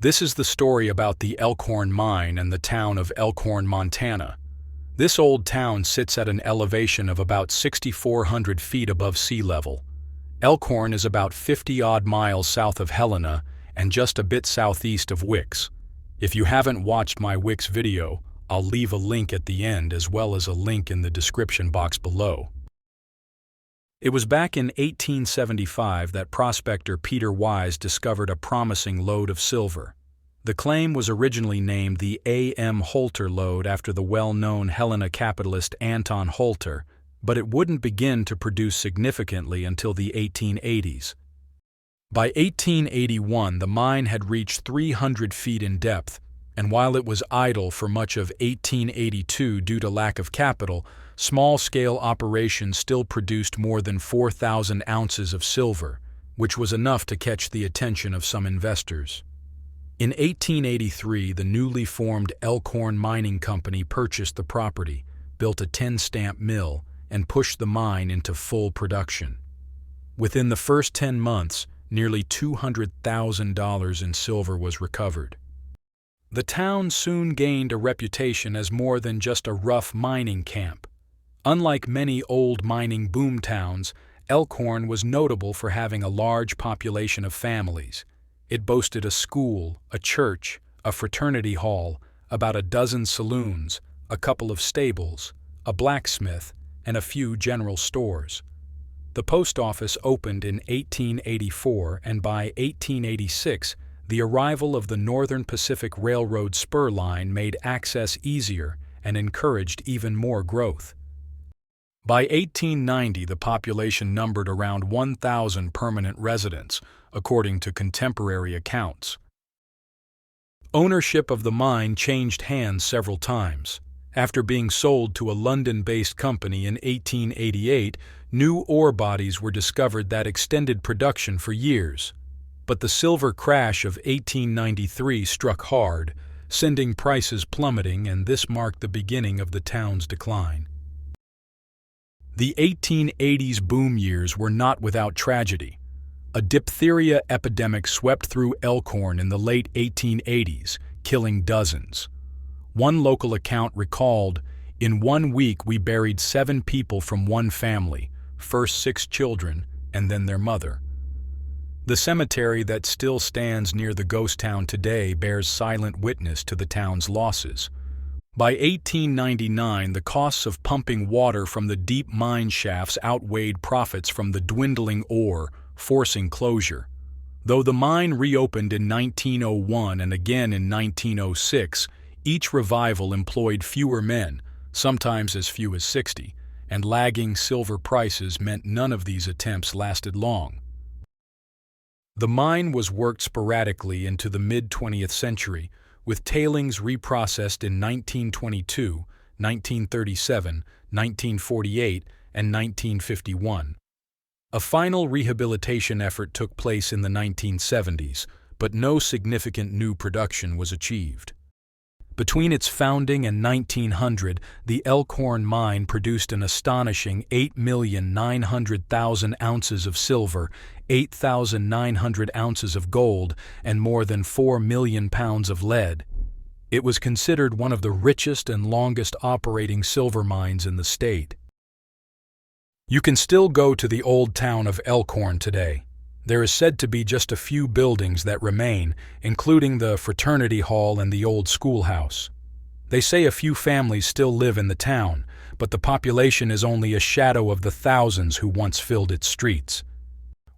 This is the story about the Elkhorn Mine and the town of Elkhorn, Montana. This old town sits at an elevation of about 6,400 feet above sea level. Elkhorn is about 50-odd miles south of Helena and just a bit southeast of Wicks. If you haven't watched my Wicks video, I'll leave a link at the end as well as a link in the description box below. It was back in 1875 that prospector Peter Wys discovered a promising lode of silver. The claim was originally named the A.M. Holter Lode after the well-known Helena capitalist Anton Holter, but it wouldn't begin to produce significantly until the 1880s. By 1881, the mine had reached 300 feet in depth, and while it was idle for much of 1882 due to lack of capital, small-scale operations still produced more than 4,000 ounces of silver, which was enough to catch the attention of some investors. In 1883, the newly formed Elkhorn Mining Company purchased the property, built a 10-stamp mill, and pushed the mine into full production. Within the first 10 months, nearly $200,000 in silver was recovered. The town soon gained a reputation as more than just a rough mining camp. Unlike many old mining boom towns, Elkhorn was notable for having a large population of families. It boasted a school, a church, a fraternity hall, about a dozen saloons, a couple of stables, a blacksmith, and a few general stores. The post office opened in 1884, and by 1886, the arrival of the Northern Pacific Railroad spur line made access easier and encouraged even more growth. By 1890, the population numbered around 1,000 permanent residents, according to contemporary accounts. Ownership of the mine changed hands several times. After being sold to a London-based company in 1888, new ore bodies were discovered that extended production for years. But the silver crash of 1893 struck hard, sending prices plummeting, and this marked the beginning of the town's decline. The 1880s boom years were not without tragedy. A diphtheria epidemic swept through Elkhorn in the late 1880s, killing dozens. One local account recalled, "In 1 week we buried 7 people from one family, first 6 children, and then their mother." The cemetery that still stands near the ghost town today bears silent witness to the town's losses. By 1899, the costs of pumping water from the deep mine shafts outweighed profits from the dwindling ore, forcing closure. Though the mine reopened in 1901 and again in 1906, each revival employed fewer men, sometimes as few as 60, and lagging silver prices meant none of these attempts lasted long. The mine was worked sporadically into the mid-20th century, with tailings reprocessed in 1922, 1937, 1948, and 1951. A final rehabilitation effort took place in the 1970s, but no significant new production was achieved. Between its founding and 1900, the Elkhorn Mine produced an astonishing 8,900,000 ounces of silver, 8,900 ounces of gold, and more than 4 million pounds of lead. It was considered one of the richest and longest operating silver mines in the state. You can still go to the old town of Elkhorn today. There is said to be just a few buildings that remain, including the fraternity hall and the old schoolhouse. They say a few families still live in the town, but the population is only a shadow of the thousands who once filled its streets.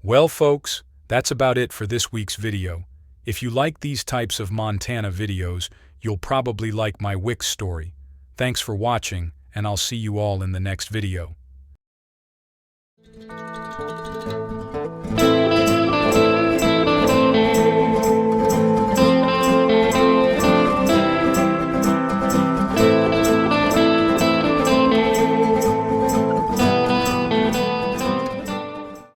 Well, folks, that's about it for this week's video. If you like these types of Montana videos, you'll probably like my Wicks story. Thanks for watching, and I'll see you all in the next video.